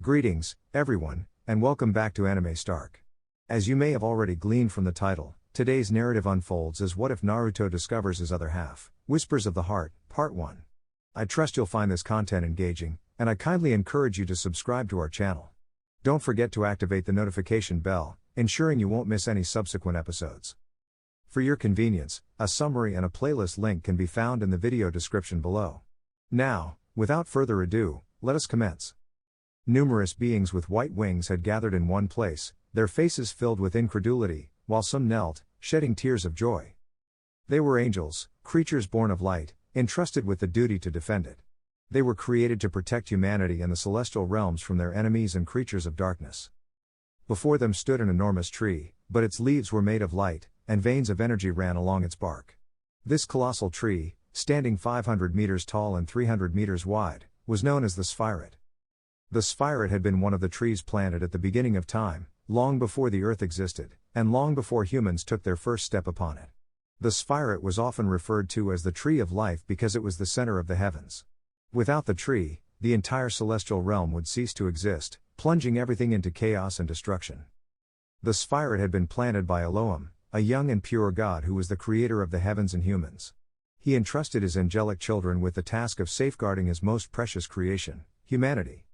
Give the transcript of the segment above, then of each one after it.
Greetings, everyone, and welcome back to Anime Stark. As you may have already gleaned from the title, today's narrative unfolds as What If Naruto Discovers His Other Half, Whispers of the Heart, Part 1. I trust you'll find this content engaging, and I kindly encourage you to subscribe to our channel. Don't forget to activate the notification bell, ensuring you won't miss any subsequent episodes. For your convenience, a summary and a playlist link can be found in the video description below. Now, without further ado, let us commence. Numerous beings with white wings had gathered in one place, their faces filled with incredulity, while some knelt, shedding tears of joy. They were angels, creatures born of light, entrusted with the duty to defend it. They were created to protect humanity and the celestial realms from their enemies and creatures of darkness. Before them stood an enormous tree, but its leaves were made of light, and veins of energy ran along its bark. This colossal tree, standing 500 meters tall and 300 meters wide, was known as the Sphiret. The Sphiret had been one of the trees planted at the beginning of time, long before the earth existed, and long before humans took their first step upon it. The Sphiret was often referred to as the Tree of Life because it was the center of the heavens. Without the tree, the entire celestial realm would cease to exist, plunging everything into chaos and destruction. The Sphiret had been planted by Elohim, a young and pure God who was the creator of the heavens and humans. He entrusted his angelic children with the task of safeguarding his most precious creation, humanity.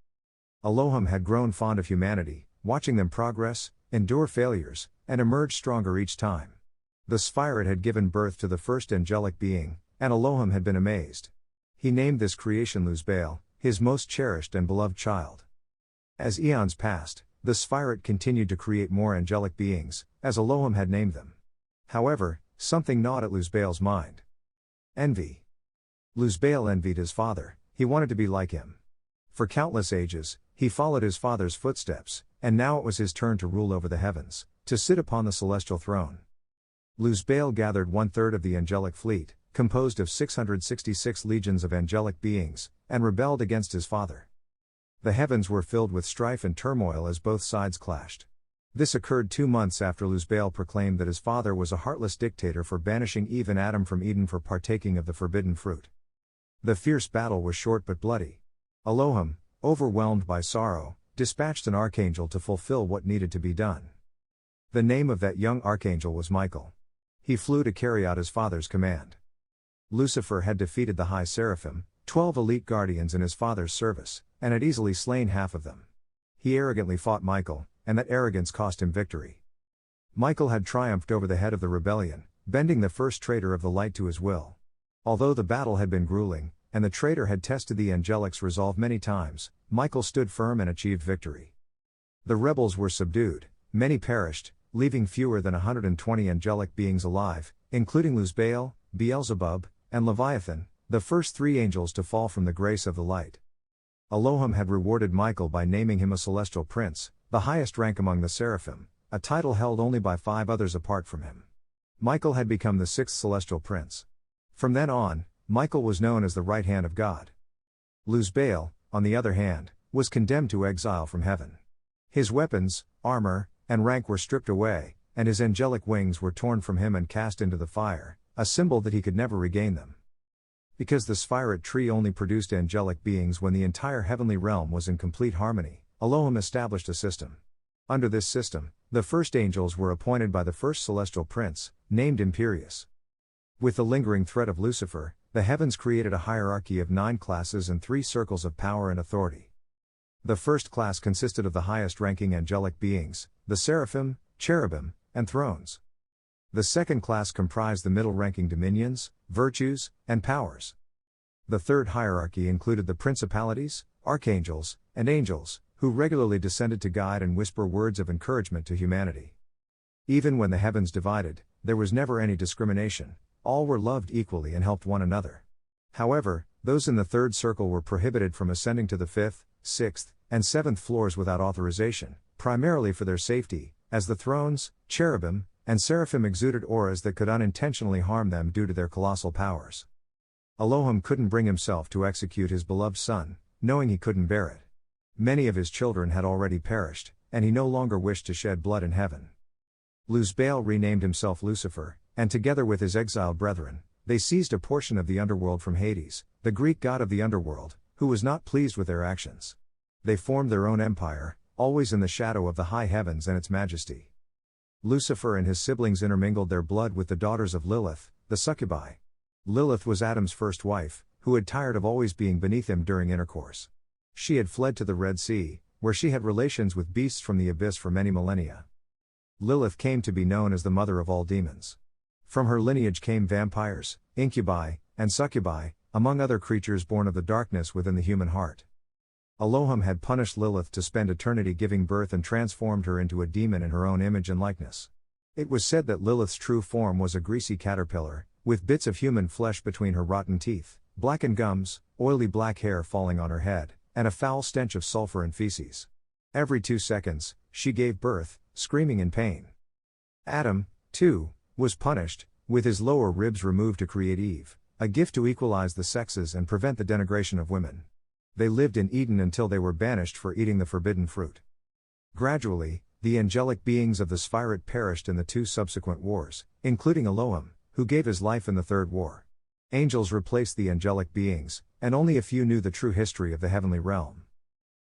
Elohim had grown fond of humanity, watching them progress, endure failures, and emerge stronger each time. The Sphiret had given birth to the first angelic being, and Elohim had been amazed. He named this creation Luzbel, his most cherished and beloved child. As eons passed, the Sphiret continued to create more angelic beings, as Elohim had named them. However, something gnawed at Luzbel's mind. Envy. Luzbel envied his father, he wanted to be like him. For countless ages, he followed his father's footsteps, and now it was his turn to rule over the heavens, to sit upon the celestial throne. Luzbel gathered 1/3 of the angelic fleet, composed of 666 legions of angelic beings, and rebelled against his father. The heavens were filled with strife and turmoil as both sides clashed. This occurred 2 months after Luzbel proclaimed that his father was a heartless dictator for banishing Eve and Adam from Eden for partaking of the forbidden fruit. The fierce battle was short but bloody. Elohim, overwhelmed by sorrow, dispatched an archangel to fulfill what needed to be done. The name of that young archangel was Michael. He flew to carry out his father's command. Lucifer had defeated the high seraphim, 12 elite guardians in his father's service, and had easily slain half of them. He arrogantly fought Michael, and that arrogance cost him victory. Michael had triumphed over the head of the rebellion, bending the first traitor of the light to his will. Although the battle had been grueling, and the traitor had tested the angelic's resolve many times, Michael stood firm and achieved victory. The rebels were subdued, many perished, leaving fewer than 120 angelic beings alive, including Luzbel, Beelzebub, and Leviathan, the first 3 angels to fall from the grace of the light. Elohim had rewarded Michael by naming him a celestial prince, the highest rank among the seraphim, a title held only by 5 others apart from him. Michael had become the 6th celestial prince. From then on, Michael was known as the right hand of God. Luzbel, on the other hand, was condemned to exile from heaven. His weapons, armor, and rank were stripped away, and his angelic wings were torn from him and cast into the fire, a symbol that he could never regain them. Because the Sphiret tree only produced angelic beings when the entire heavenly realm was in complete harmony, Elohim established a system. Under this system, the first angels were appointed by the first celestial prince, named Imperius. With the lingering threat of Lucifer, the heavens created a hierarchy of 9 classes and 3 circles of power and authority. The first class consisted of the highest-ranking angelic beings, the seraphim, cherubim, and thrones. The second class comprised the middle-ranking dominions, virtues, and powers. The third hierarchy included the principalities, archangels, and angels, who regularly descended to guide and whisper words of encouragement to humanity. Even when the heavens divided, there was never any discrimination. All were loved equally and helped one another. However, those in the third circle were prohibited from ascending to the 5th, 6th, and 7th floors without authorization, primarily for their safety, as the thrones, cherubim, and seraphim exuded auras that could unintentionally harm them due to their colossal powers. Elohim couldn't bring himself to execute his beloved son, knowing he couldn't bear it. Many of his children had already perished, and he no longer wished to shed blood in heaven. Luzbel renamed himself Lucifer, and together with his exiled brethren, they seized a portion of the underworld from Hades, the Greek god of the underworld, who was not pleased with their actions. They formed their own empire, always in the shadow of the high heavens and its majesty. Lucifer and his siblings intermingled their blood with the daughters of Lilith, the succubi. Lilith was Adam's first wife, who had tired of always being beneath him during intercourse. She had fled to the Red Sea, where she had relations with beasts from the abyss for many millennia. Lilith came to be known as the mother of all demons. From her lineage came vampires, incubi, and succubi, among other creatures born of the darkness within the human heart. Elohim had punished Lilith to spend eternity giving birth and transformed her into a demon in her own image and likeness. It was said that Lilith's true form was a greasy caterpillar, with bits of human flesh between her rotten teeth, blackened gums, oily black hair falling on her head, and a foul stench of sulfur and feces. Every 2 seconds, she gave birth, screaming in pain. Adam, too, was punished, with his lower ribs removed to create Eve, a gift to equalize the sexes and prevent the denigration of women. They lived in Eden until they were banished for eating the forbidden fruit. Gradually, the angelic beings of the Sephiroth perished in the 2 subsequent wars, including Elohim, who gave his life in the third war. Angels replaced the angelic beings, and only a few knew the true history of the heavenly realm.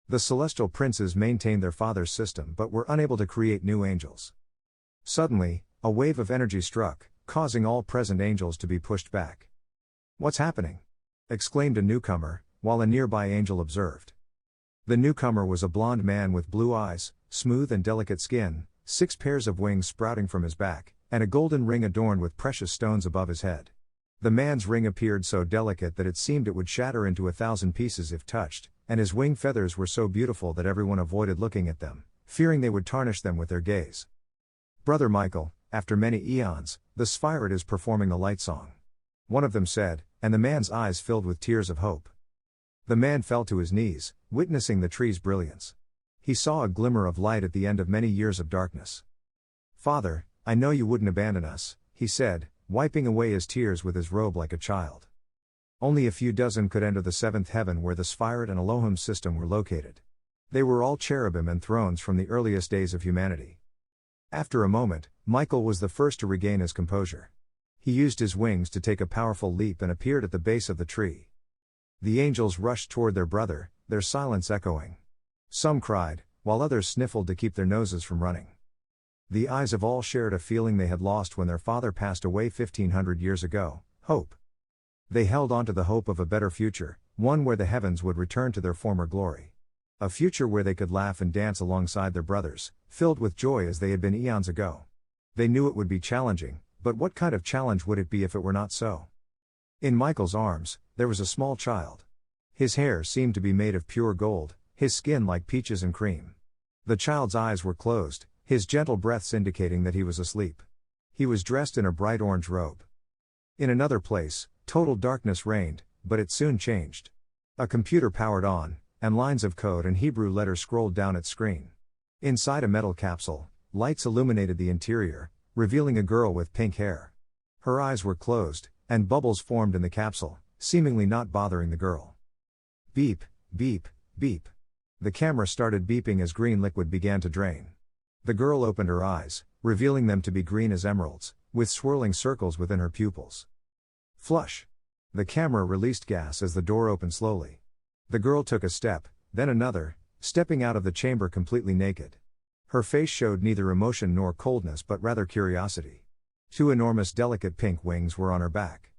The celestial princes maintained their father's system but were unable to create new angels. Suddenly, a wave of energy struck, causing all present angels to be pushed back. "What's happening?" exclaimed a newcomer, while a nearby angel observed. The newcomer was a blond man with blue eyes, smooth and delicate skin, 6 pairs of wings sprouting from his back, and a golden ring adorned with precious stones above his head. The man's ring appeared so delicate that it seemed it would shatter into 1,000 pieces if touched, and his wing feathers were so beautiful that everyone avoided looking at them, fearing they would tarnish them with their gaze. "Brother Michael, after many eons, the Sephiroth is performing the light song," one of them said, and the man's eyes filled with tears of hope. The man fell to his knees, witnessing the tree's brilliance. He saw a glimmer of light at the end of many years of darkness. "Father, I know you wouldn't abandon us," he said, wiping away his tears with his robe like a child. Only a few dozen could enter the 7th heaven where the Sephiroth and Elohim system were located. They were all cherubim and thrones from the earliest days of humanity. After a moment, Michael was the first to regain his composure. He used his wings to take a powerful leap and appeared at the base of the tree. The angels rushed toward their brother, their silence echoing. Some cried, while others sniffled to keep their noses from running. The eyes of all shared a feeling they had lost when their father passed away 1,500 years ago: hope. They held on to the hope of a better future, one where the heavens would return to their former glory. A future where they could laugh and dance alongside their brothers, filled with joy as they had been eons ago. They knew it would be challenging, but what kind of challenge would it be if it were not so? In Michael's arms, there was a small child. His hair seemed to be made of pure gold, his skin like peaches and cream. The child's eyes were closed, his gentle breaths indicating that he was asleep. He was dressed in a bright orange robe. In another place, total darkness reigned, but it soon changed. A computer powered on, and lines of code and Hebrew letters scrolled down its screen. Inside a metal capsule, lights illuminated the interior, revealing a girl with pink hair. Her eyes were closed, and bubbles formed in the capsule, seemingly not bothering the girl. Beep, beep, beep. The camera started beeping as green liquid began to drain. The girl opened her eyes, revealing them to be green as emeralds, with swirling circles within her pupils. Flush. The camera released gas as the door opened slowly. The girl took a step, then another, stepping out of the chamber completely naked. Her face showed neither emotion nor coldness but rather curiosity. 2 enormous delicate pink wings were on her back.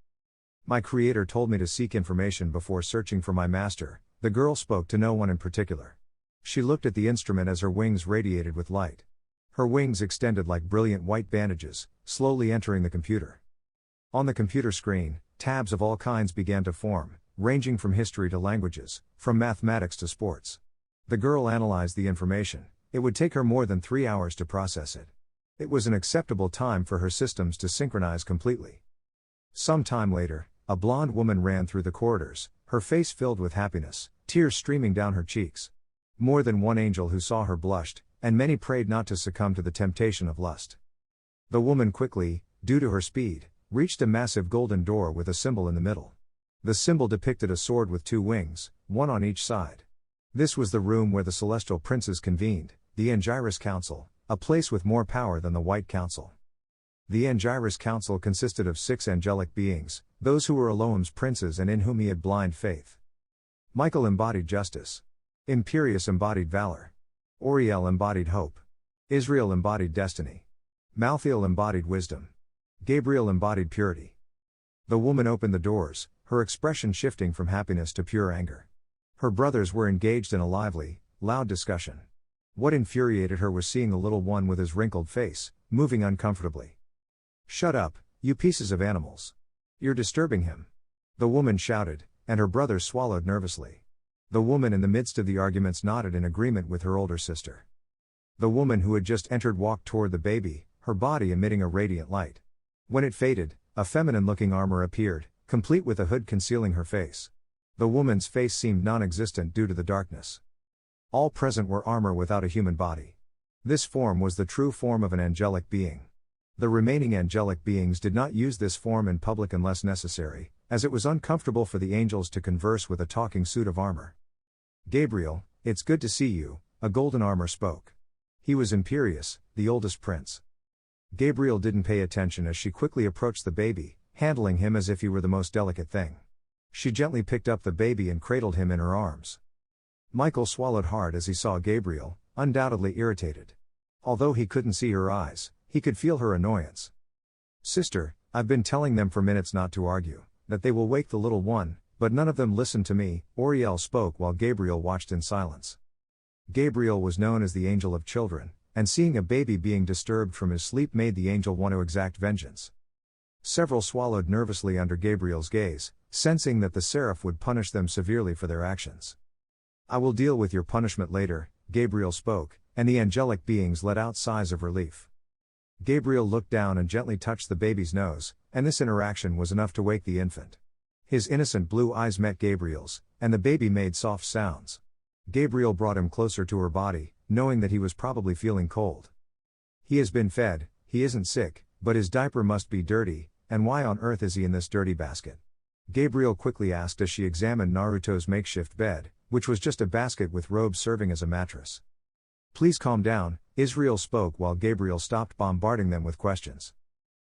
"My creator told me to seek information before searching for my master," the girl spoke to no one in particular. She looked at the instrument as her wings radiated with light. Her wings extended like brilliant white bandages, slowly entering the computer. On the computer screen, tabs of all kinds began to form, ranging from history to languages, from mathematics to sports. The girl analyzed the information. It would take her more than 3 hours to process it. It was an acceptable time for her systems to synchronize completely. Some time later, a blonde woman ran through the corridors, her face filled with happiness, tears streaming down her cheeks. More than one angel who saw her blushed, and many prayed not to succumb to the temptation of lust. The woman quickly, due to her speed, reached a massive golden door with a symbol in the middle. The symbol depicted a sword with 2 wings, one on each side. This was the room where the celestial princes convened, the Angiris Council, a place with more power than the White Council. The Angiris Council consisted of 6 angelic beings, those who were Elohim's princes and in whom he had blind faith. Michael embodied justice. Imperius embodied valor. Auriel embodied hope. Israel embodied destiny. Malthiel embodied wisdom. Gabriel embodied purity. The woman opened the doors, her expression shifting from happiness to pure anger. Her brothers were engaged in a lively, loud discussion. What infuriated her was seeing the little one with his wrinkled face, moving uncomfortably. "Shut up, you pieces of animals. You're disturbing him." The woman shouted, and her brothers swallowed nervously. The woman in the midst of the arguments nodded in agreement with her older sister. The woman who had just entered walked toward the baby, her body emitting a radiant light. When it faded, a feminine-looking armor appeared, complete with a hood concealing her face. The woman's face seemed non-existent due to the darkness. All present wore armor without a human body. This form was the true form of an angelic being. The remaining angelic beings did not use this form in public unless necessary, as it was uncomfortable for the angels to converse with a talking suit of armor. "Gabriel, it's good to see you," a golden armor spoke. He was Imperius, the oldest prince. Gabriel didn't pay attention as she quickly approached the baby, handling him as if he were the most delicate thing. She gently picked up the baby and cradled him in her arms. Michael swallowed hard as he saw Gabriel, undoubtedly irritated. Although he couldn't see her eyes, he could feel her annoyance. "Sister, I've been telling them for minutes not to argue, that they will wake the little one, but none of them listened to me," Auriel spoke while Gabriel watched in silence. Gabriel was known as the angel of children, and seeing a baby being disturbed from his sleep made the angel want to exact vengeance. Several swallowed nervously under Gabriel's gaze, sensing that the seraph would punish them severely for their actions. "I will deal with your punishment later," Gabriel spoke, and the angelic beings let out sighs of relief. Gabriel looked down and gently touched the baby's nose, and this interaction was enough to wake the infant. His innocent blue eyes met Gabriel's, and the baby made soft sounds. Gabriel brought him closer to her body, knowing that he was probably feeling cold. "He has been fed, he isn't sick, but his diaper must be dirty, and why on earth is he in this dirty basket?" Gabriel quickly asked as she examined Naruto's makeshift bed, which was just a basket with robes serving as a mattress. "Please calm down," Israel spoke while Gabriel stopped bombarding them with questions.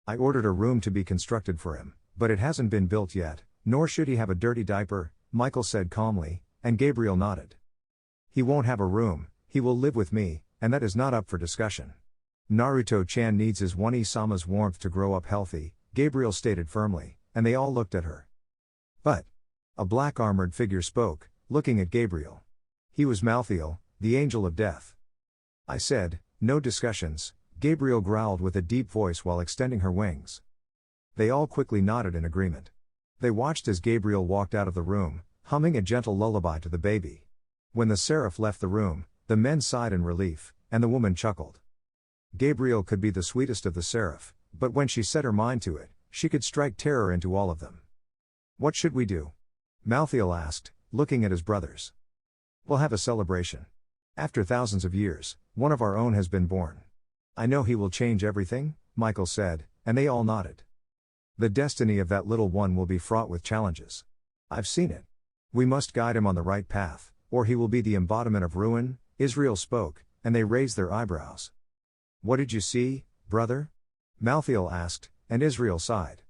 "I ordered a room to be constructed for him, but it hasn't been built yet, nor should he have a dirty diaper," Michael said calmly, and Gabriel nodded. "He won't have a room, he will live with me, and that is not up for discussion. Naruto-chan needs his One-Sama's warmth to grow up healthy," Gabriel stated firmly, and they all looked at her. "But," a black armored figure spoke, looking at Gabriel. He was Malthiel, the angel of death. "I said, no discussions," Gabriel growled with a deep voice while extending her wings. They all quickly nodded in agreement. They watched as Gabriel walked out of the room, humming a gentle lullaby to the baby. When the seraph left the room, the men sighed in relief, and the woman chuckled. Gabriel could be the sweetest of the seraph, but when she set her mind to it, she could strike terror into all of them. "What should we do?" Malthiel asked, looking at his brothers. "We'll have a celebration. After thousands of years, one of our own has been born." "I know he will change everything," Michael said, and they all nodded. "The destiny of that little one will be fraught with challenges. I've seen it. We must guide him on the right path, or he will be the embodiment of ruin," Israel spoke, and they raised their eyebrows. "What did you see, brother?" Malthiel asked, and Israel sighed.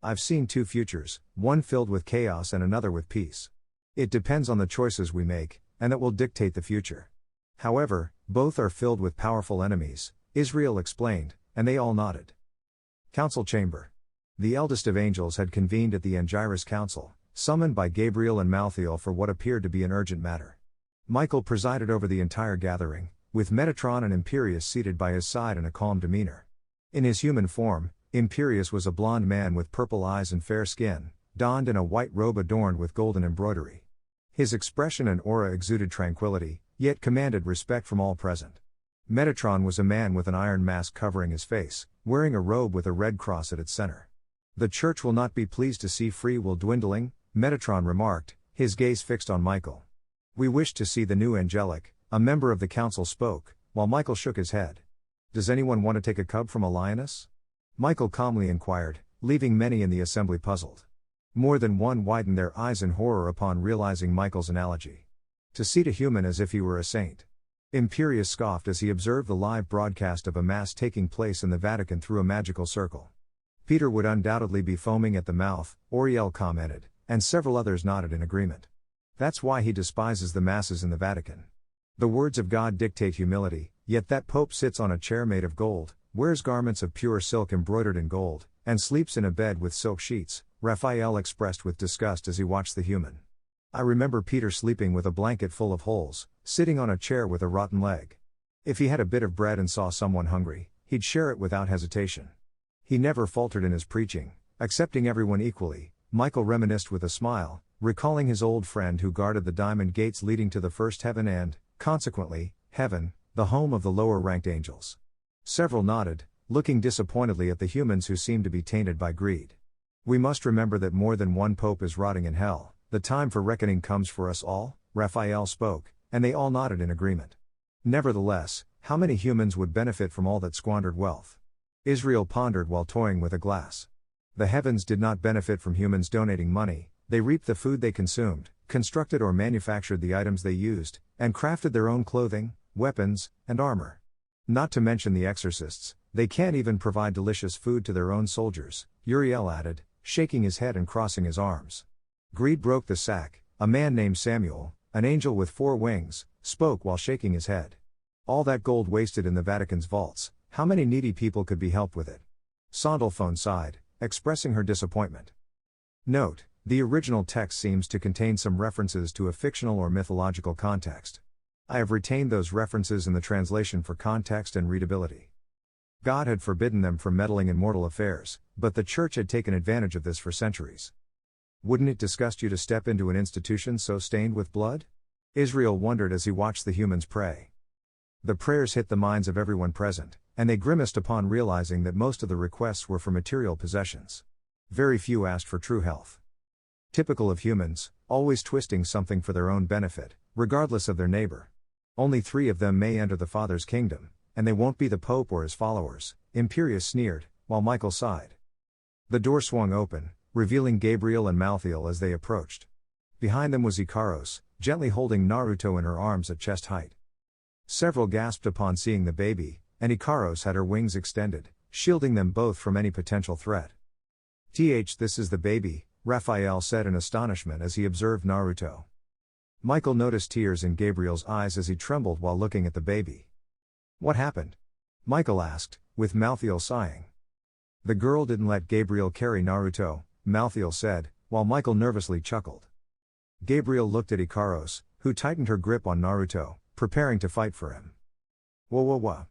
"I've seen two futures, one filled with chaos and another with peace. It depends on the choices we make, and that will dictate the future. However, both are filled with powerful enemies," Israel explained, and they all nodded. Council Chamber. The eldest of angels had convened at the Angiris Council, summoned by Gabriel and Malthiel for what appeared to be an urgent matter. Michael presided over the entire gathering, with Metatron and Imperius seated by his side in a calm demeanor. In his human form, Imperius was a blond man with purple eyes and fair skin, donned in a white robe adorned with golden embroidery. His expression and aura exuded tranquility, yet commanded respect from all present. Metatron was a man with an iron mask covering his face, wearing a robe with a red cross at its center. "The church will not be pleased to see free will dwindling," Metatron remarked, his gaze fixed on Michael. "We wish to see the new angelic," a member of the council spoke, while Michael shook his head. "Does anyone want to take a cub from a lioness?" Michael calmly inquired, leaving many in the assembly puzzled. More than one widened their eyes in horror upon realizing Michael's analogy. To seat a human as if he were a saint. Imperius scoffed as he observed the live broadcast of a mass taking place in the Vatican through a magical circle. "Peter would undoubtedly be foaming at the mouth," Auriel commented, and several others nodded in agreement. That's why he despises the masses in the Vatican. The words of God dictate humility, yet that Pope sits on a chair made of gold, wears garments of pure silk embroidered in gold, and sleeps in a bed with silk sheets, Raphael expressed with disgust as he watched the human. I remember Peter sleeping with a blanket full of holes, sitting on a chair with a rotten leg. If he had a bit of bread and saw someone hungry, he'd share it without hesitation. He never faltered in his preaching, accepting everyone equally. Michael reminisced with a smile, recalling his old friend who guarded the diamond gates leading to the first heaven and, consequently, heaven, the home of the lower-ranked angels. Several nodded, looking disappointedly at the humans who seemed to be tainted by greed. We must remember that more than one pope is rotting in hell. The time for reckoning comes for us all, Raphael spoke, and they all nodded in agreement. Nevertheless, how many humans would benefit from all that squandered wealth? Israel pondered while toying with a glass. The heavens did not benefit from humans donating money. They reaped the food they consumed, constructed or manufactured the items they used, and crafted their own clothing, weapons, and armor. Not to mention the exorcists, they can't even provide delicious food to their own soldiers, Uriel added, shaking his head and crossing his arms. Greed broke the sack. A man named Samuel, an angel with 4 wings, spoke while shaking his head. All that gold wasted in the Vatican's vaults, how many needy people could be helped with it? Sondalphone sighed, expressing her disappointment. Note, the original text seems to contain some references to a fictional or mythological context. I have retained those references in the translation for context and readability. God had forbidden them from meddling in mortal affairs, but the Church had taken advantage of this for centuries. Wouldn't it disgust you to step into an institution so stained with blood? Israel wondered as he watched the humans pray. The prayers hit the minds of everyone present, and they grimaced upon realizing that most of the requests were for material possessions. Very few asked for true health. Typical of humans, always twisting something for their own benefit, regardless of their neighbor. Only 3 of them may enter the Father's kingdom, and they won't be the Pope or his followers, Imperius sneered, while Michael sighed. The door swung open, revealing Gabriel and Malthiel as they approached. Behind them was Ikaros, gently holding Naruto in her arms at chest height. Several gasped upon seeing the baby, and Ikaros had her wings extended, shielding them both from any potential threat. This is the baby, Raphael said in astonishment as he observed Naruto. Michael noticed tears in Gabriel's eyes as he trembled while looking at the baby. What happened? Michael asked, with Malthiel sighing. The girl didn't let Gabriel carry Naruto, Malthiel said, while Michael nervously chuckled. Gabriel looked at Ikaros, who tightened her grip on Naruto, preparing to fight for him. Whoa.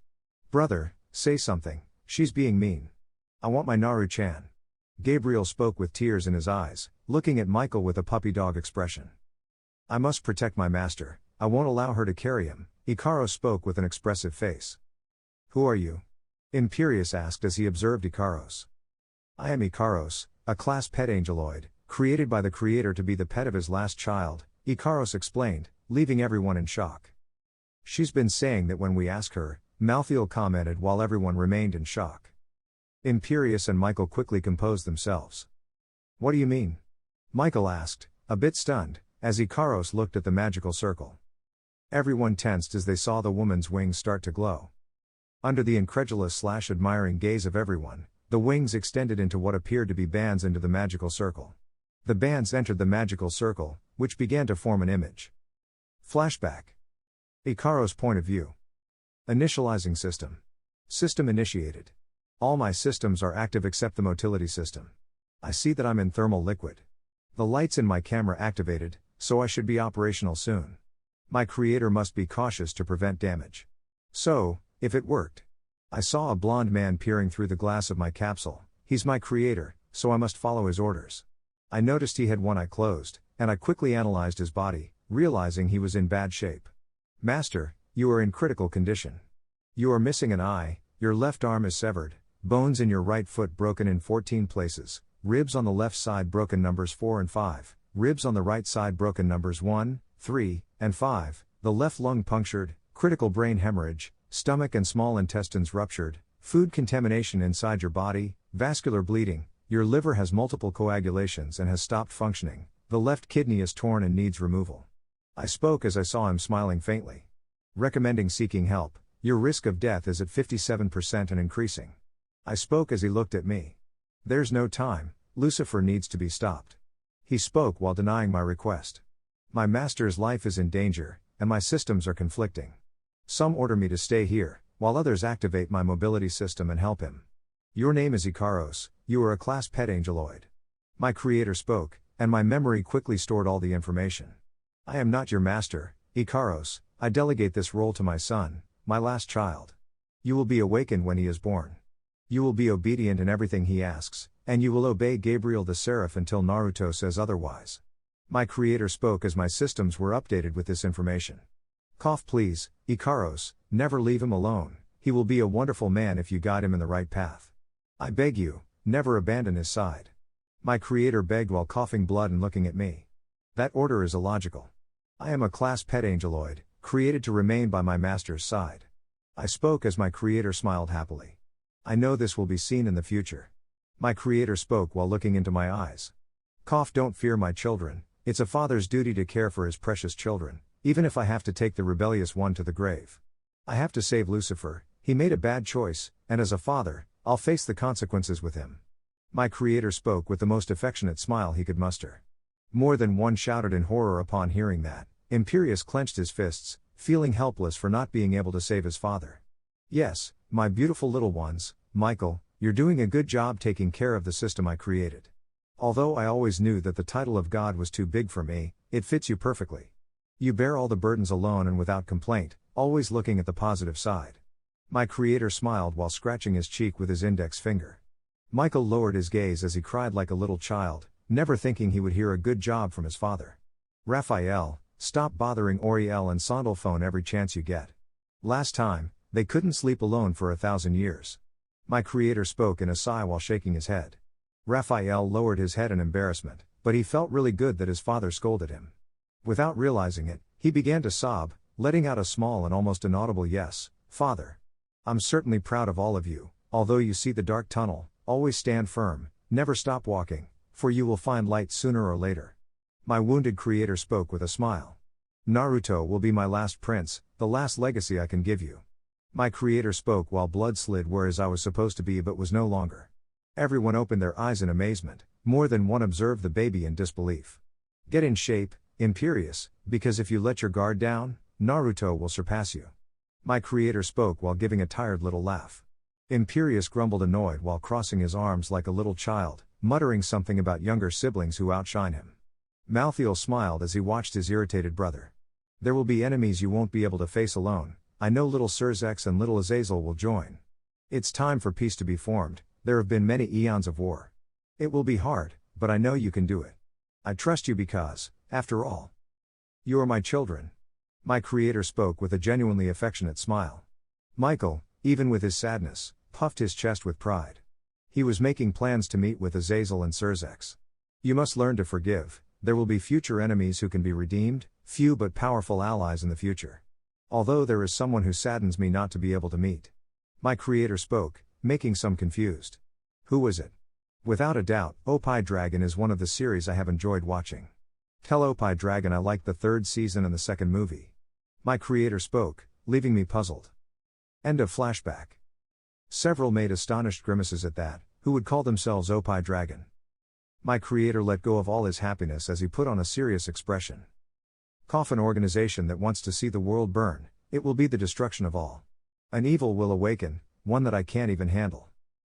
Brother, say something, she's being mean. I want my Naru-chan. Gabriel spoke with tears in his eyes, looking at Michael with a puppy dog expression. I must protect my master, I won't allow her to carry him, Ikaros spoke with an expressive face. Who are you? Imperius asked as he observed Ikaros. I am Ikaros, a class pet angeloid, created by the Creator to be the pet of his last child, Ikaros explained, leaving everyone in shock. She's been saying that when we ask her, Malthiel commented while everyone remained in shock. Imperius and Michael quickly composed themselves. What do you mean? Michael asked, a bit stunned, as Ikaros looked at the magical circle. Everyone tensed as they saw the woman's wings start to glow. Under the incredulous/admiring gaze of everyone, the wings extended into what appeared to be bands into the magical circle. The bands entered the magical circle, which began to form an image. Flashback. Ikaros' point of view. Initializing system. System initiated. All my systems are active except the motility system. I see that I'm in thermal liquid. The lights in my camera activated, so I should be operational soon. My creator must be cautious to prevent damage. So, if it worked. I saw a blond man peering through the glass of my capsule. He's my creator, so I must follow his orders. I noticed he had one eye closed, and I quickly analyzed his body, realizing he was in bad shape. Master, you are in critical condition. You are missing an eye, your left arm is severed, bones in your right foot broken in 14 places, ribs on the left side broken numbers 4 and 5, ribs on the right side broken numbers 1, 3, and 5, the left lung punctured, critical brain hemorrhage, stomach and small intestines ruptured, food contamination inside your body, vascular bleeding, your liver has multiple coagulations and has stopped functioning, the left kidney is torn and needs removal. I spoke as I saw him smiling faintly. Recommending seeking help, your risk of death is at 57% and increasing. I spoke as he looked at me. There's no time, Lucifer needs to be stopped. He spoke while denying my request. My master's life is in danger, and my systems are conflicting. Some order me to stay here, while others activate my mobility system and help him. Your name is Ikaros, you are a class pet angeloid. My creator spoke, and my memory quickly stored all the information. I am not your master, Ikaros, I delegate this role to my son, my last child. You will be awakened when he is born. You will be obedient in everything he asks, and you will obey Gabriel the Seraph until Naruto says otherwise. My creator spoke as my systems were updated with this information. Cough please, Ikaros, never leave him alone, he will be a wonderful man if you guide him in the right path. I beg you, never abandon his side. My creator begged while coughing blood and looking at me. That order is illogical. I am a class pet angeloid, created to remain by my master's side. I spoke as my creator smiled happily. I know this will be seen in the future. My creator spoke while looking into my eyes. Cough don't fear my children, it's a father's duty to care for his precious children, even if I have to take the rebellious one to the grave. I have to save Lucifer, he made a bad choice, and as a father, I'll face the consequences with him. My creator spoke with the most affectionate smile he could muster. More than one shouted in horror upon hearing that. Imperius clenched his fists, feeling helpless for not being able to save his father. Yes, my beautiful little ones, Michael, you're doing a good job taking care of the system I created. Although I always knew that the title of God was too big for me, it fits you perfectly. You bear all the burdens alone and without complaint, always looking at the positive side. My creator smiled while scratching his cheek with his index finger. Michael lowered his gaze as he cried like a little child, never thinking he would hear a good job from his father. Raphael, stop bothering Oriel and Sondalphone every chance you get. Last time, they couldn't sleep alone for 1,000 years. My creator spoke in a sigh while shaking his head. Raphael lowered his head in embarrassment, but he felt really good that his father scolded him. Without realizing it, he began to sob, letting out a small and almost inaudible yes, Father. I'm certainly proud of all of you, although you see the dark tunnel, always stand firm, never stop walking, for you will find light sooner or later. My wounded creator spoke with a smile. Naruto will be my last prince, the last legacy I can give you. My creator spoke while blood slid where I was supposed to be but was no longer. Everyone opened their eyes in amazement, more than one observed the baby in disbelief. Get in shape, Imperius, because if you let your guard down, Naruto will surpass you. My creator spoke while giving a tired little laugh. Imperius grumbled annoyed while crossing his arms like a little child, muttering something about younger siblings who outshine him. Malthiel smiled as he watched his irritated brother. There will be enemies you won't be able to face alone, I know little Surzex and little Azazel will join. It's time for peace to be formed, there have been many eons of war. It will be hard, but I know you can do it. I trust you because, after all, you are my children. My creator spoke with a genuinely affectionate smile. Michael, even with his sadness, puffed his chest with pride. He was making plans to meet with Azazel and Surzex. You must learn to forgive, there will be future enemies who can be redeemed, few but powerful allies in the future. Although there is someone who saddens me not to be able to meet. My creator spoke, making some confused. Who was it? Without a doubt, Opie Dragon is one of the series I have enjoyed watching. Tell Opie Dragon I liked the 3rd season and the 2nd movie. My creator spoke, leaving me puzzled. End of flashback. Several made astonished grimaces at that, who would call themselves Opie Dragon. My creator let go of all his happiness as he put on a serious expression. Cough an organization that wants to see the world burn, it will be the destruction of all. An evil will awaken, one that I can't even handle.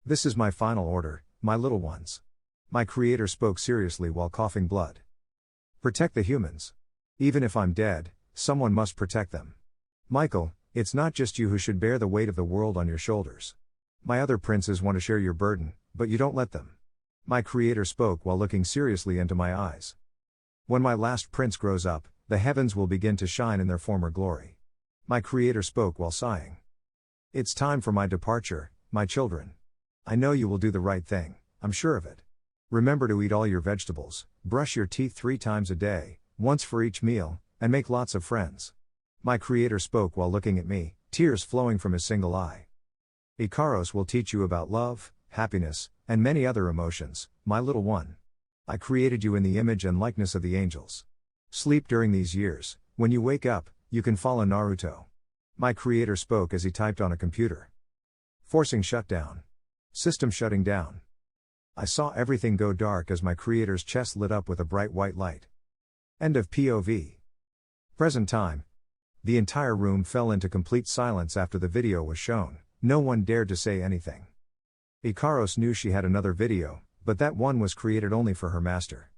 This is my final order, my little ones. My creator spoke seriously while coughing blood. Protect the humans. Even if I'm dead, someone must protect them. Michael, it's not just you who should bear the weight of the world on your shoulders. My other princes want to share your burden, but you don't let them. My creator spoke while looking seriously into my eyes. When my last prince grows up, the heavens will begin to shine in their former glory. My creator spoke while sighing. It's time for my departure, my children. I know you will do the right thing, I'm sure of it. Remember to eat all your vegetables, brush your teeth 3 times a day, once for each meal, and make lots of friends. My creator spoke while looking at me, tears flowing from his single eye. Ikaros will teach you about love, happiness, and many other emotions, my little one. I created you in the image and likeness of the angels. Sleep during these years, when you wake up, you can follow Naruto. My creator spoke as he typed on a computer. Forcing shutdown. System shutting down. I saw everything go dark as my creator's chest lit up with a bright white light. End of POV. Present time. The entire room fell into complete silence after the video was shown. No one dared to say anything. Ikaros knew she had another video, but that one was created only for her master.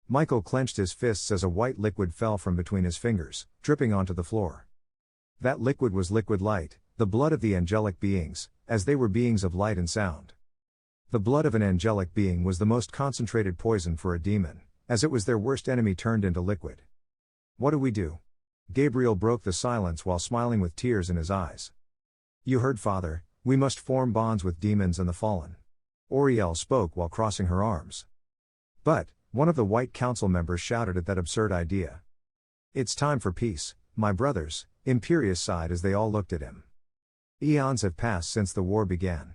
Michael clenched his fists as a white liquid fell from between his fingers, dripping onto the floor. That liquid was liquid light, the blood of the angelic beings, as they were beings of light and sound. The blood of an angelic being was the most concentrated poison for a demon, as it was their worst enemy turned into liquid. What do we do? Gabriel broke the silence while smiling with tears in his eyes. You heard, Father, we must form bonds with demons and the fallen. Oriel spoke while crossing her arms. But, one of the White Council members shouted at that absurd idea. It's time for peace, my brothers, Imperius sighed as they all looked at him. Eons have passed since the war began.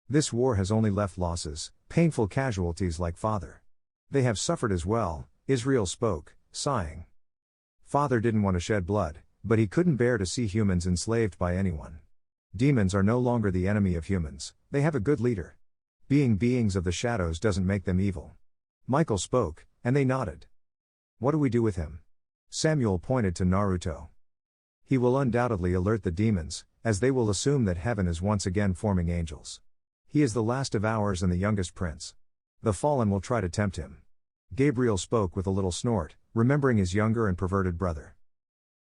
This war has only left losses, painful casualties like Father. They have suffered as well, Israel spoke, sighing. Father didn't want to shed blood, but he couldn't bear to see humans enslaved by anyone. Demons are no longer the enemy of humans, they have a good leader. Being beings of the shadows doesn't make them evil. Michael spoke, and they nodded. What do we do with him? Samuel pointed to Naruto. He will undoubtedly alert the demons, as they will assume that heaven is once again forming angels. He is the last of ours and the youngest prince. The fallen will try to tempt him. Gabriel spoke with a little snort, remembering his younger and perverted brother.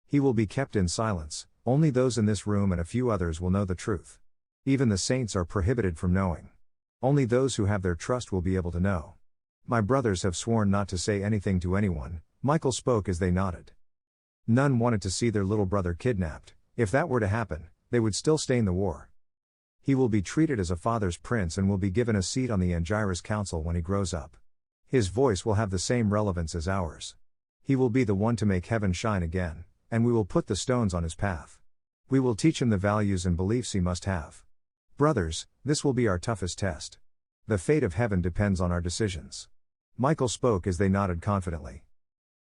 He will be kept in silence, only those in this room and a few others will know the truth. Even the saints are prohibited from knowing. Only those who have their trust will be able to know. My brothers have sworn not to say anything to anyone, Michael spoke as they nodded. None wanted to see their little brother kidnapped. If that were to happen, they would still stain the war. He will be treated as a father's prince and will be given a seat on the Angiras Council when he grows up. His voice will have the same relevance as ours. He will be the one to make heaven shine again, and we will put the stones on his path. We will teach him the values and beliefs he must have. Brothers, this will be our toughest test. The fate of heaven depends on our decisions. Michael spoke as they nodded confidently.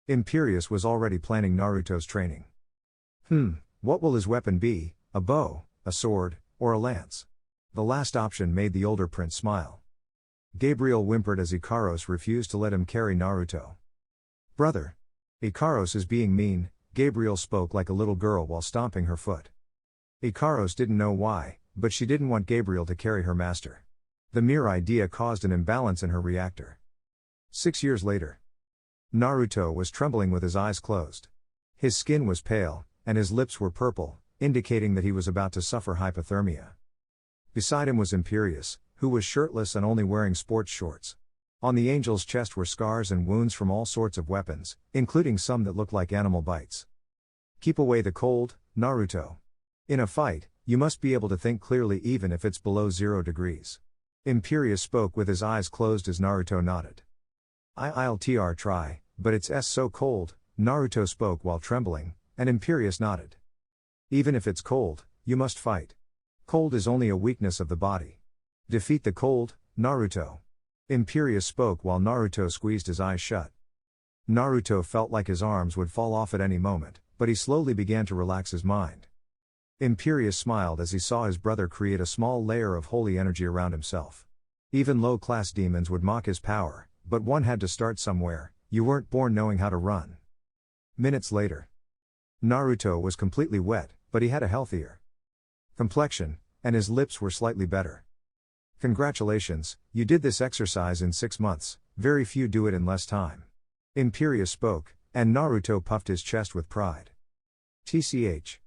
Imperius was already planning Naruto's training. What will his weapon be, a bow, a sword, or a lance? The last option made the older prince smile. Gabriel whimpered as Ikaros refused to let him carry Naruto. Brother. Ikaros is being mean, Gabriel spoke like a little girl while stomping her foot. Ikaros didn't know why, but she didn't want Gabriel to carry her master. The mere idea caused an imbalance in her reactor. 6 years later. Naruto was trembling with his eyes closed. His skin was pale, and his lips were purple, indicating that he was about to suffer hypothermia. Beside him was Imperius, who was shirtless and only wearing sports shorts. On the angel's chest were scars and wounds from all sorts of weapons, including some that looked like animal bites. Keep away the cold, Naruto. In a fight, you must be able to think clearly even if it's below 0 degrees. Imperius spoke with his eyes closed as Naruto nodded. I'll try, but it's so cold, Naruto spoke while trembling, and Imperius nodded. Even if it's cold, you must fight. Cold is only a weakness of the body. Defeat the cold, Naruto. Imperius spoke while Naruto squeezed his eyes shut. Naruto felt like his arms would fall off at any moment, but he slowly began to relax his mind. Imperius smiled as he saw his brother create a small layer of holy energy around himself. Even low-class demons would mock his power, but one had to start somewhere. You weren't born knowing how to run. Minutes later. Naruto was completely wet, but he had a healthier complexion, and his lips were slightly better. Congratulations, you did this exercise in 6 months, very few do it in less time. Imperius spoke, and Naruto puffed his chest with pride. TCH.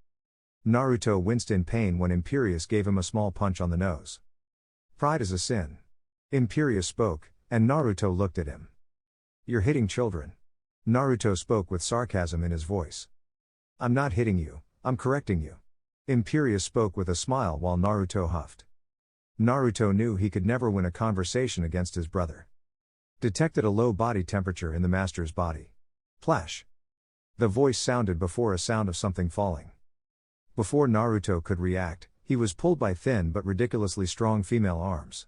Naruto winced in pain when Imperius gave him a small punch on the nose. Pride is a sin. Imperius spoke, and Naruto looked at him. You're hitting children. Naruto spoke with sarcasm in his voice. I'm not hitting you, I'm correcting you. Imperius spoke with a smile while Naruto huffed. Naruto knew he could never win a conversation against his brother. Detected a low body temperature in the master's body. Plash. The voice sounded before a sound of something falling. Before Naruto could react, he was pulled by thin but ridiculously strong female arms.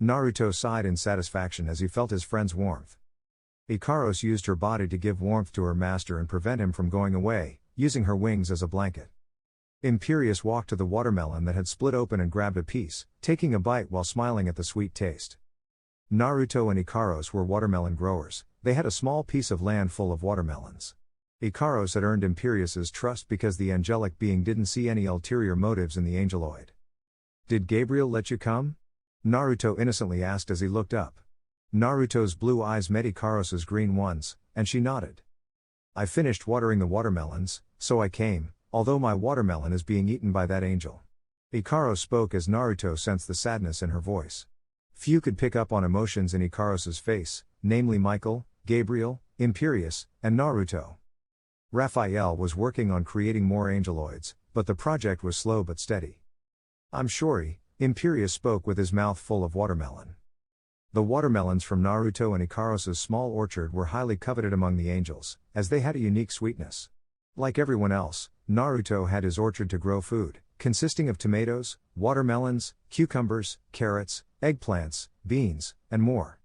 Naruto sighed in satisfaction as he felt his friend's warmth. Ikaros used her body to give warmth to her master and prevent him from going away, using her wings as a blanket. Imperius walked to the watermelon that had split open and grabbed a piece, taking a bite while smiling at the sweet taste. Naruto and Ikaros were watermelon growers. They had a small piece of land full of watermelons. Ikaros had earned Imperius's trust because the angelic being didn't see any ulterior motives in the angeloid. "Did Gabriel let you come?" Naruto innocently asked as he looked up. Naruto's blue eyes met Ikaros's green ones, and she nodded. "I finished watering the watermelons, so I came, although my watermelon is being eaten by that angel." Ikaros spoke as Naruto sensed the sadness in her voice. Few could pick up on emotions in Ikaros's face, namely Michael, Gabriel, Imperius, and Naruto. Raphael was working on creating more angeloids, but the project was slow but steady. "I'm sorry," Imperius spoke with his mouth full of watermelon. The watermelons from Naruto and Ikaros's small orchard were highly coveted among the angels, as they had a unique sweetness. Like everyone else, Naruto had his orchard to grow food, consisting of tomatoes, watermelons, cucumbers, carrots, eggplants, beans, and more.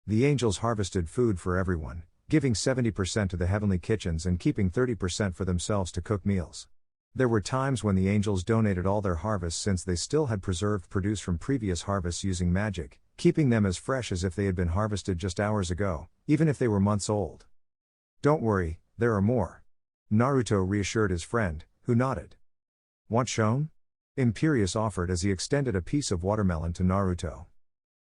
The angels harvested food for everyone, giving 70% to the heavenly kitchens and keeping 30% for themselves to cook meals. There were times when the angels donated all their harvests since they still had preserved produce from previous harvests using magic, keeping them as fresh as if they had been harvested just hours ago, even if they were months old. "Don't worry, there are more." Naruto reassured his friend, who nodded. "Want shown?" Imperius offered as he extended a piece of watermelon to Naruto.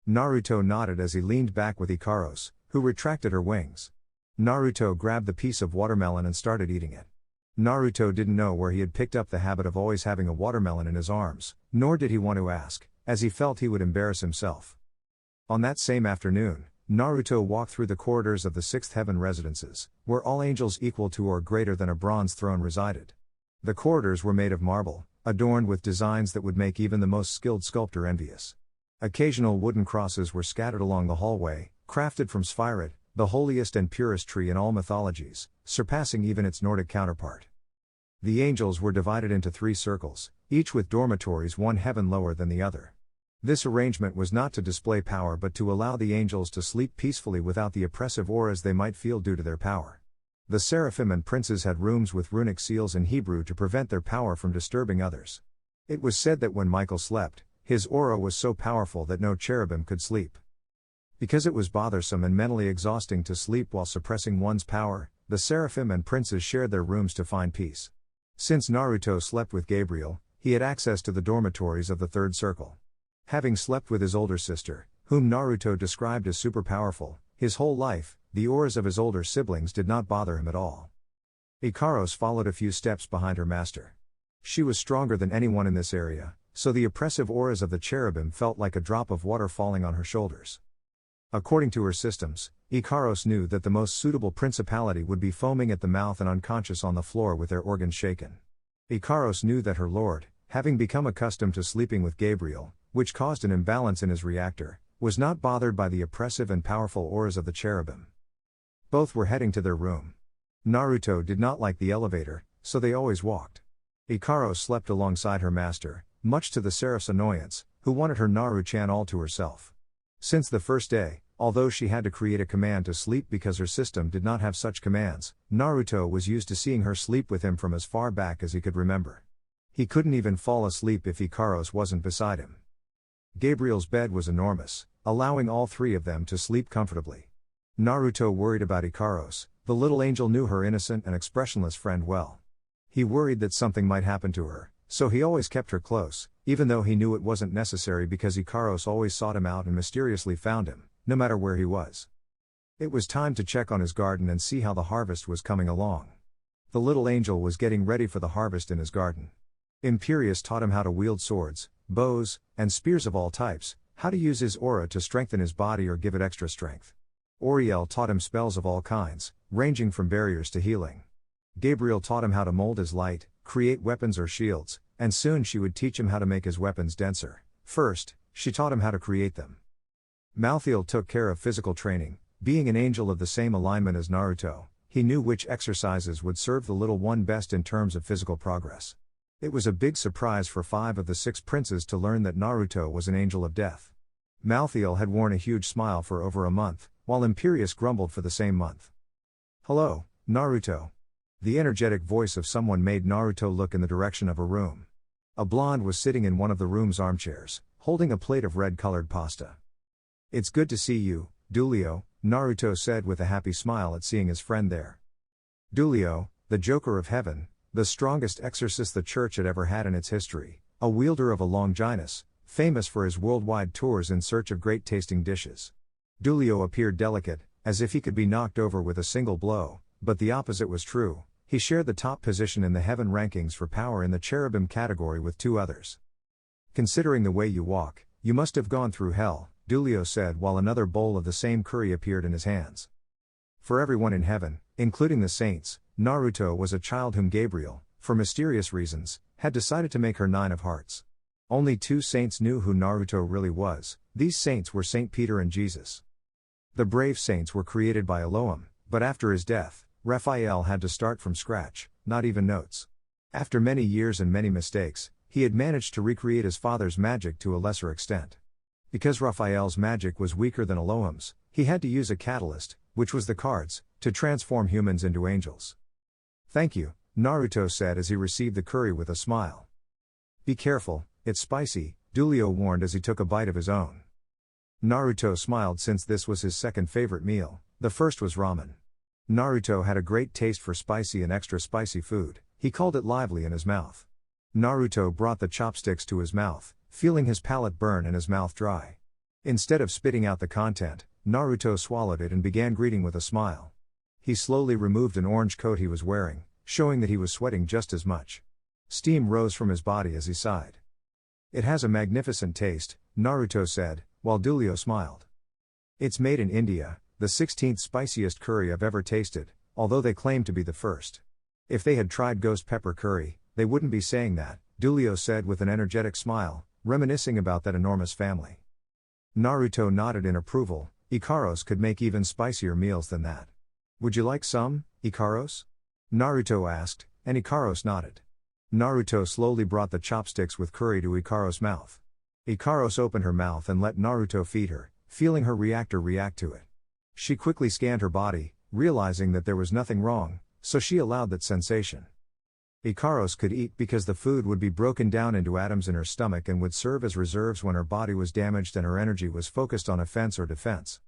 Naruto nodded as he leaned back with Ikaros, who retracted her wings. Naruto grabbed the piece of watermelon and started eating it. Naruto didn't know where he had picked up the habit of always having a watermelon in his arms, nor did he want to ask, as he felt he would embarrass himself. On that same afternoon, Naruto walked through the corridors of the Sixth Heaven residences, where all angels equal to or greater than a bronze throne resided. The corridors were made of marble, adorned with designs that would make even the most skilled sculptor envious. Occasional wooden crosses were scattered along the hallway, crafted from sphirit, the holiest and purest tree in all mythologies, surpassing even its Nordic counterpart. The angels were divided into 3 circles, each with dormitories one heaven lower than the other. This arrangement was not to display power but to allow the angels to sleep peacefully without the oppressive auras they might feel due to their power. The seraphim and princes had rooms with runic seals in Hebrew to prevent their power from disturbing others. It was said that when Michael slept, his aura was so powerful that no cherubim could sleep. Because it was bothersome and mentally exhausting to sleep while suppressing one's power, the seraphim and princes shared their rooms to find peace. Since Naruto slept with Gabriel, he had access to the dormitories of the 3rd circle. Having slept with his older sister, whom Naruto described as super powerful, his whole life, the auras of his older siblings did not bother him at all. Ikaros followed a few steps behind her master. She was stronger than anyone in this area, so the oppressive auras of the cherubim felt like a drop of water falling on her shoulders. According to her systems, Ikaros knew that the most suitable principality would be foaming at the mouth and unconscious on the floor with their organs shaken. Ikaros knew that her lord, having become accustomed to sleeping with Gabriel, which caused an imbalance in his reactor, was not bothered by the oppressive and powerful auras of the cherubim. Both were heading to their room. Naruto did not like the elevator, so they always walked. Ikaros slept alongside her master, much to the seraph's annoyance, who wanted her Naru-chan all to herself. Since the first day, although she had to create a command to sleep because her system did not have such commands, Naruto was used to seeing her sleep with him from as far back as he could remember. He couldn't even fall asleep if Ikaros wasn't beside him. Gabriel's bed was enormous, allowing all 3 of them to sleep comfortably. Naruto worried about Ikaros. The little angel knew her innocent and expressionless friend well. He worried that something might happen to her, so he always kept her close, even though he knew it wasn't necessary because Ikaros always sought him out and mysteriously found him, no matter where he was. It was time to check on his garden and see how the harvest was coming along. The little angel was getting ready for the harvest in his garden. Imperius taught him how to wield swords, bows, and spears of all types, how to use his aura to strengthen his body or give it extra strength. Auriel taught him spells of all kinds, ranging from barriers to healing. Gabriel taught him how to mold his light, create weapons or shields, and soon she would teach him how to make his weapons denser. First, she taught him how to create them. Malthael took care of physical training. Being an angel of the same alignment as Naruto, he knew which exercises would serve the little one best in terms of physical progress. It was a big surprise for 5 of the 6 princes to learn that Naruto was an angel of death. Malthael had worn a huge smile for over a month, while Imperius grumbled for the same month. "Hello, Naruto." The energetic voice of someone made Naruto look in the direction of a room. A blonde was sitting in one of the room's armchairs, holding a plate of red-colored pasta. "It's good to see you, Dulio," Naruto said with a happy smile at seeing his friend there. Dulio, the Joker of Heaven, the strongest exorcist the church had ever had in its history, a wielder of a Longinus, famous for his worldwide tours in search of great tasting dishes. Dulio appeared delicate, as if he could be knocked over with a single blow, but the opposite was true. He shared the top position in the heaven rankings for power in the cherubim category with 2 others. Considering the way you walk, you must have gone through hell, Dulio said while another bowl of the same curry appeared in his hands. For everyone in heaven, including the saints, Naruto was a child whom Gabriel, for mysterious reasons, had decided to make her 9 of hearts. Only 2 saints knew who Naruto really was. These saints were Saint Peter and Jesus. The brave saints were created by Elohim, but after his death, Raphael had to start from scratch, not even notes. After many years and many mistakes, he had managed to recreate his father's magic to a lesser extent. Because Raphael's magic was weaker than Elohim's, he had to use a catalyst, which was the cards, to transform humans into angels. "Thank you," Naruto said as he received the curry with a smile. "Be careful, it's spicy," Dulio warned as he took a bite of his own. Naruto smiled since this was his second favorite meal. The first was ramen. Naruto had a great taste for spicy and extra spicy food. He called it lively in his mouth. Naruto brought the chopsticks to his mouth, feeling his palate burn and his mouth dry. Instead of spitting out the content, Naruto swallowed it and began greeting with a smile. He slowly removed an orange coat he was wearing, showing that he was sweating just as much. Steam rose from his body as he sighed. "It has a magnificent taste," Naruto said, while Dulio smiled. "It's made in India, the 16th spiciest curry I've ever tasted, although they claim to be the first. If they had tried ghost pepper curry, they wouldn't be saying that," Dulio said with an energetic smile, reminiscing about that enormous family. Naruto nodded in approval. Ikaros could make even spicier meals than that. "Would you like some, Ikaros?" Naruto asked, and Ikaros nodded. Naruto slowly brought the chopsticks with curry to Ikaros' mouth. Ikaros opened her mouth and let Naruto feed her, feeling her reactor react to it. She quickly scanned her body, realizing that there was nothing wrong, so she allowed that sensation. Ikaros could eat because the food would be broken down into atoms in her stomach and would serve as reserves when her body was damaged and her energy was focused on offense or defense.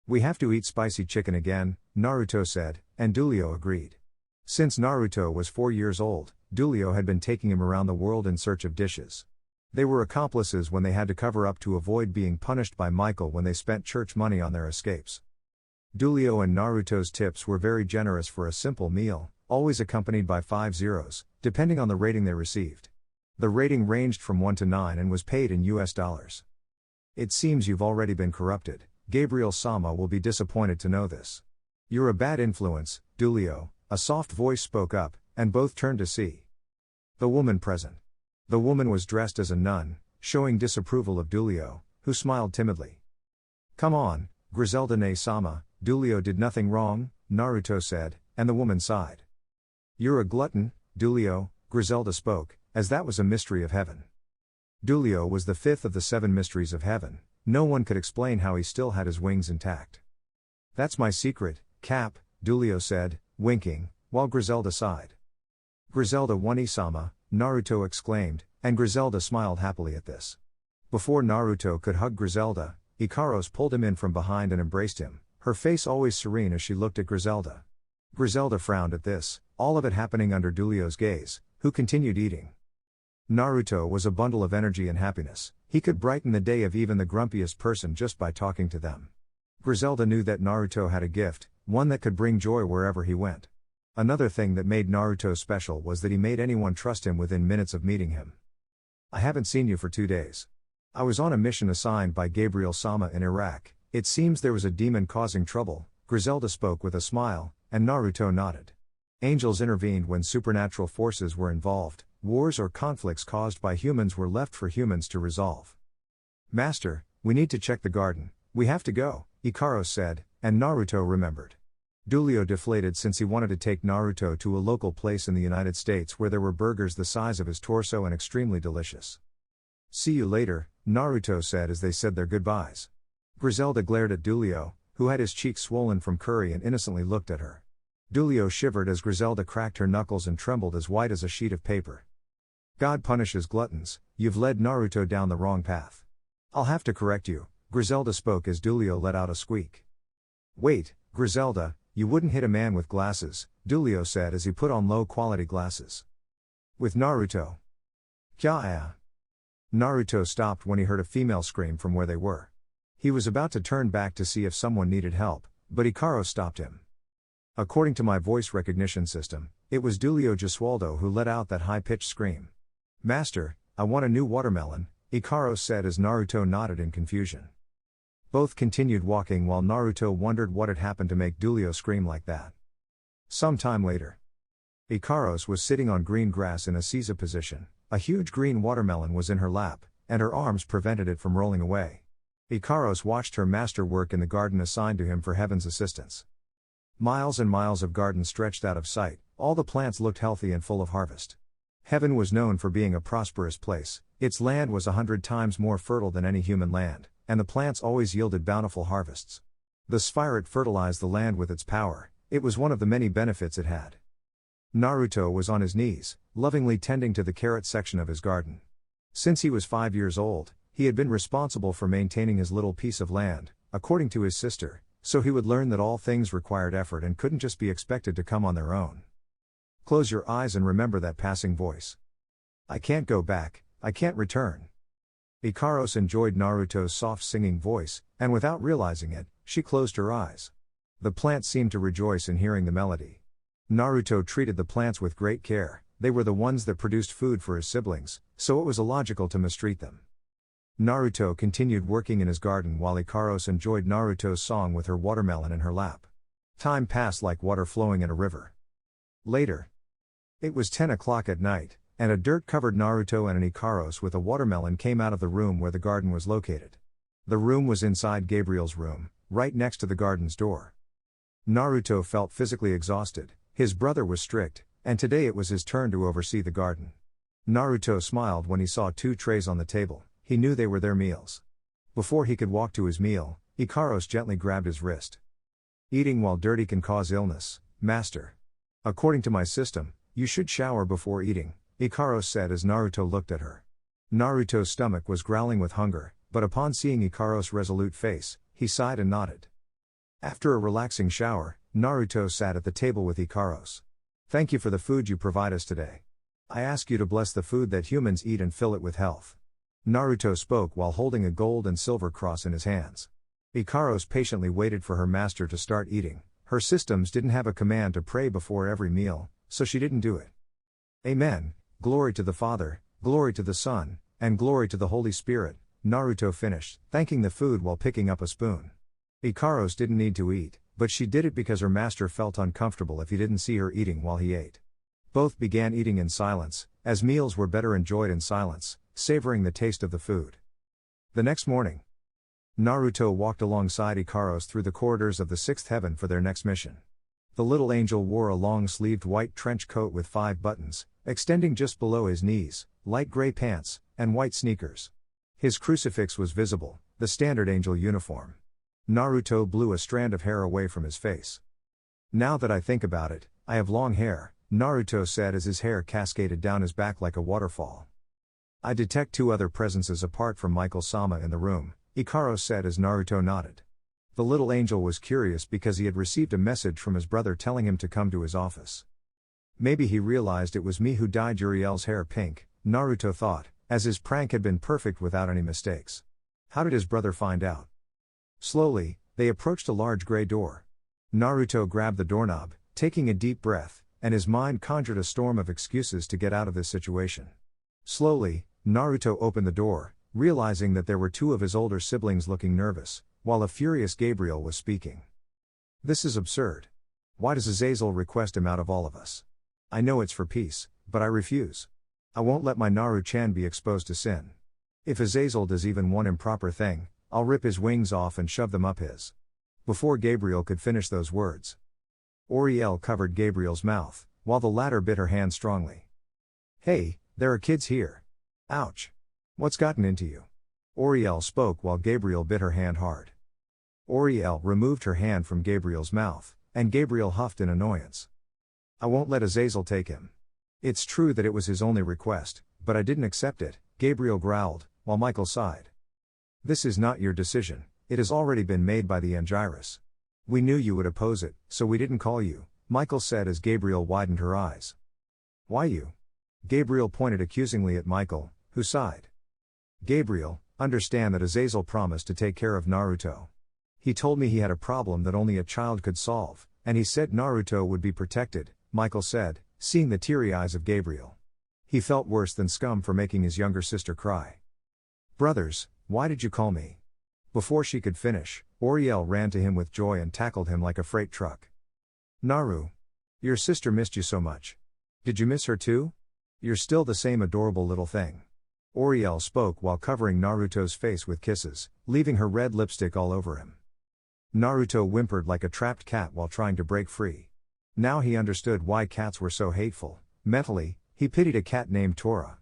"We have to eat spicy chicken again," Naruto said, and Dulio agreed. Since Naruto was 4 years old, Dulio had been taking him around the world in search of dishes. They were accomplices when they had to cover up to avoid being punished by Michael when they spent church money on their escapes. Dulio and Naruto's tips were very generous for a simple meal, always accompanied by 5 zeros, depending on the rating they received. The rating ranged from 1 to 9 and was paid in US dollars. "It seems you've already been corrupted. Gabriel-sama will be disappointed to know this. You're a bad influence, Dulio," a soft voice spoke up, and both turned to see the woman present. The woman was dressed as a nun, showing disapproval of Dulio, who smiled timidly. "Come on, Griselda-ne-sama, Dulio did nothing wrong," Naruto said, and the woman sighed. "You're a glutton, Dulio," Griselda spoke, as that was a mystery of heaven. Dulio was the 5th of the 7 mysteries of heaven. No one could explain how he still had his wings intact. "That's my secret, Cap," Dulio said, winking, while Griselda sighed. "Griselda-one-sama," Naruto exclaimed, and Griselda smiled happily at this. Before Naruto could hug Griselda, Ikaros pulled him in from behind and embraced him, her face always serene as she looked at Griselda. Griselda frowned at this, all of it happening under Dulio's gaze, who continued eating. Naruto was a bundle of energy and happiness. He could brighten the day of even the grumpiest person just by talking to them. Griselda knew that Naruto had a gift, one that could bring joy wherever he went. Another thing that made Naruto special was that he made anyone trust him within minutes of meeting him. "I haven't seen you for 2 days. I was on a mission assigned by Gabriel-sama in Iraq. It seems there was a demon causing trouble," Griselda spoke with a smile, and Naruto nodded. Angels intervened when supernatural forces were involved. Wars or conflicts caused by humans were left for humans to resolve. "Master, we need to check the garden. We have to go," Ikaros said, and Naruto remembered. Dulio deflated since he wanted to take Naruto to a local place in the United States where there were burgers the size of his torso and extremely delicious. "See you later," Naruto said as they said their goodbyes. Griselda glared at Dulio, who had his cheeks swollen from curry and innocently looked at her. Dulio shivered as Griselda cracked her knuckles and trembled as white as a sheet of paper. "God punishes gluttons. You've led Naruto down the wrong path. I'll have to correct you," Griselda spoke as Dulio let out a squeak. Wait, Griselda, you wouldn't hit a man with glasses, Dulio said as he put on low-quality glasses. With Naruto. Kya? Naruto stopped when he heard a female scream from where they were. He was about to turn back to see if someone needed help, but Ikaros stopped him. According to my voice recognition system, it was Dulio Gesualdo who let out that high-pitched scream. Master, I want a new watermelon, Ikaros said as Naruto nodded in confusion. Both continued walking while Naruto wondered what had happened to make Dulio scream like that. Some time later. Ikaros was sitting on green grass in a seiza position. A huge green watermelon was in her lap, and her arms prevented it from rolling away. Ikaros watched her master work in the garden assigned to him for Heaven's assistance. Miles and miles of garden stretched out of sight, all the plants looked healthy and full of harvest. Heaven was known for being a prosperous place, its land was 100 times more fertile than any human land, and the plants always yielded bountiful harvests. The Sphirit fertilized the land with its power, it was one of the many benefits it had. Naruto was on his knees, lovingly tending to the carrot section of his garden. Since he was 5 years old, he had been responsible for maintaining his little piece of land, according to his sister, so he would learn that all things required effort and couldn't just be expected to come on their own. Close your eyes and remember that passing voice. I can't go back, I can't return. Ikaros enjoyed Naruto's soft singing voice, and without realizing it, she closed her eyes. The plants seemed to rejoice in hearing the melody. Naruto treated the plants with great care, they were the ones that produced food for his siblings, so it was illogical to mistreat them. Naruto continued working in his garden while Ikaros enjoyed Naruto's song with her watermelon in her lap. Time passed like water flowing in a river. Later. It was 10 o'clock at night, and a dirt-covered Naruto and an Ikaros with a watermelon came out of the room where the garden was located. The room was inside Gabriel's room, right next to the garden's door. Naruto felt physically exhausted, his brother was strict, and today it was his turn to oversee the garden. Naruto smiled when he saw 2 trays on the table, he knew they were their meals. Before he could walk to his meal, Ikaros gently grabbed his wrist. Eating while dirty can cause illness, master. According to my system, you should shower before eating, Ikaros said as Naruto looked at her. Naruto's stomach was growling with hunger, but upon seeing Ikaros' resolute face, he sighed and nodded. After a relaxing shower, Naruto sat at the table with Ikaros. Thank you for the food you provide us today. I ask you to bless the food that humans eat and fill it with health. Naruto spoke while holding a gold and silver cross in his hands. Ikaros patiently waited for her master to start eating. Her systems didn't have a command to pray before every meal, so she didn't do it. Amen, glory to the Father, glory to the Son, and glory to the Holy Spirit, Naruto finished, thanking the food while picking up a spoon. Ikaros didn't need to eat, but she did it because her master felt uncomfortable if he didn't see her eating while he ate. Both began eating in silence, as meals were better enjoyed in silence, savoring the taste of the food. The next morning, Naruto walked alongside Ikaros through the corridors of the 6th heaven for their next mission. The little angel wore a long-sleeved white trench coat with 5 buttons, extending just below his knees, light gray pants, and white sneakers. His crucifix was visible, the standard angel uniform. Naruto blew a strand of hair away from his face. Now that I think about it, I have long hair, Naruto said as his hair cascaded down his back like a waterfall. I detect 2 other presences apart from Michael-sama in the room, Ikaros said as Naruto nodded. The little angel was curious because he had received a message from his brother telling him to come to his office. Maybe he realized it was me who dyed Uriel's hair pink, Naruto thought, as his prank had been perfect without any mistakes. How did his brother find out? Slowly, they approached a large gray door. Naruto grabbed the doorknob, taking a deep breath, and his mind conjured a storm of excuses to get out of this situation. Slowly, Naruto opened the door, realizing that there were 2 of his older siblings looking nervous, while a furious Gabriel was speaking. This is absurd. Why does Azazel request him out of all of us? I know it's for peace, but I refuse. I won't let my Naru-chan be exposed to sin. If Azazel does even one improper thing, I'll rip his wings off and shove them up his. Before Gabriel could finish those words, Uriel covered Gabriel's mouth, while the latter bit her hand strongly. Hey, there are kids here. Ouch. What's gotten into you? Uriel spoke while Gabriel bit her hand hard. Uriel removed her hand from Gabriel's mouth, and Gabriel huffed in annoyance. I won't let Azazel take him. It's true that it was his only request, but I didn't accept it, Gabriel growled, while Michael sighed. This is not your decision, it has already been made by the Angiras. We knew you would oppose it, so we didn't call you, Michael said as Gabriel widened her eyes. Why you? Gabriel pointed accusingly at Michael, who sighed. Gabriel, understand that Azazel promised to take care of Naruto. He told me he had a problem that only a child could solve, and he said Naruto would be protected, Michael said, seeing the teary eyes of Gabriel. He felt worse than scum for making his younger sister cry. Brothers, why did you call me? Before she could finish, Oriel ran to him with joy and tackled him like a freight truck. Naru. Your sister missed you so much. Did you miss her too? You're still the same adorable little thing. Oriel spoke while covering Naruto's face with kisses, leaving her red lipstick all over him. Naruto whimpered like a trapped cat while trying to break free. Now he understood why cats were so hateful. Mentally, he pitied a cat named Tora.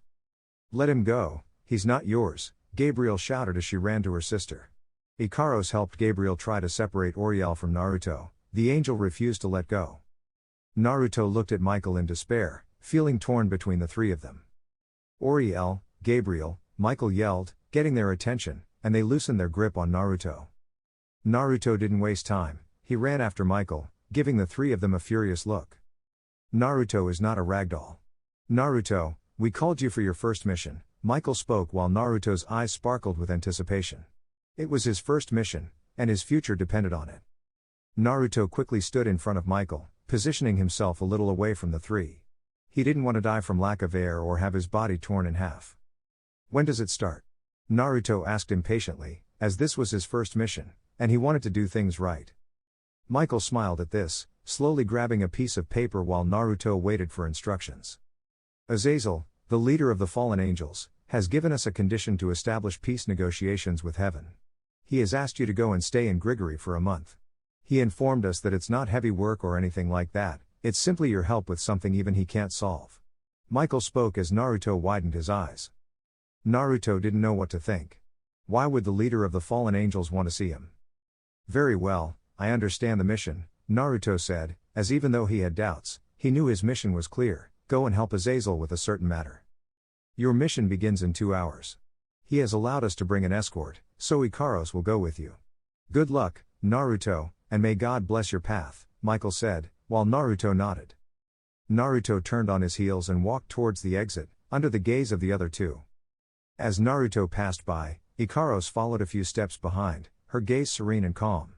Let him go, he's not yours, Gabriel shouted as she ran to her sister. Ikaros helped Gabriel try to separate Oriel from Naruto. The angel refused to let go. Naruto looked at Michael in despair, feeling torn between the three of them. Oriel, Gabriel, Michael yelled, getting their attention, and they loosened their grip on Naruto. Naruto didn't waste time, he ran after Michael, giving the three of them a furious look. Naruto is not a ragdoll. Naruto, we called you for your first mission, Michael spoke while Naruto's eyes sparkled with anticipation. It was his first mission, and his future depended on it. Naruto quickly stood in front of Michael, positioning himself a little away from the three. He didn't want to die from lack of air or have his body torn in half. When does it start? Naruto asked impatiently, as this was his first mission, and he wanted to do things right. Michael smiled at this, slowly grabbing a piece of paper while Naruto waited for instructions. Azazel, the leader of the fallen angels, has given us a condition to establish peace negotiations with heaven. He has asked you to go and stay in Grigory for a month. He informed us that it's not heavy work or anything like that, it's simply your help with something even he can't solve. Michael spoke as Naruto widened his eyes. Naruto didn't know what to think. Why would the leader of the fallen angels want to see him? Very well, I understand the mission, Naruto said, as even though he had doubts, he knew his mission was clear, go and help Azazel with a certain matter. Your mission begins in 2 hours. He has allowed us to bring an escort, so Ikaros will go with you. Good luck, Naruto, and may God bless your path, Michael said, while Naruto nodded. Naruto turned on his heels and walked towards the exit, under the gaze of the other two. As Naruto passed by, Ikaros followed a few steps behind, her gaze serene and calm.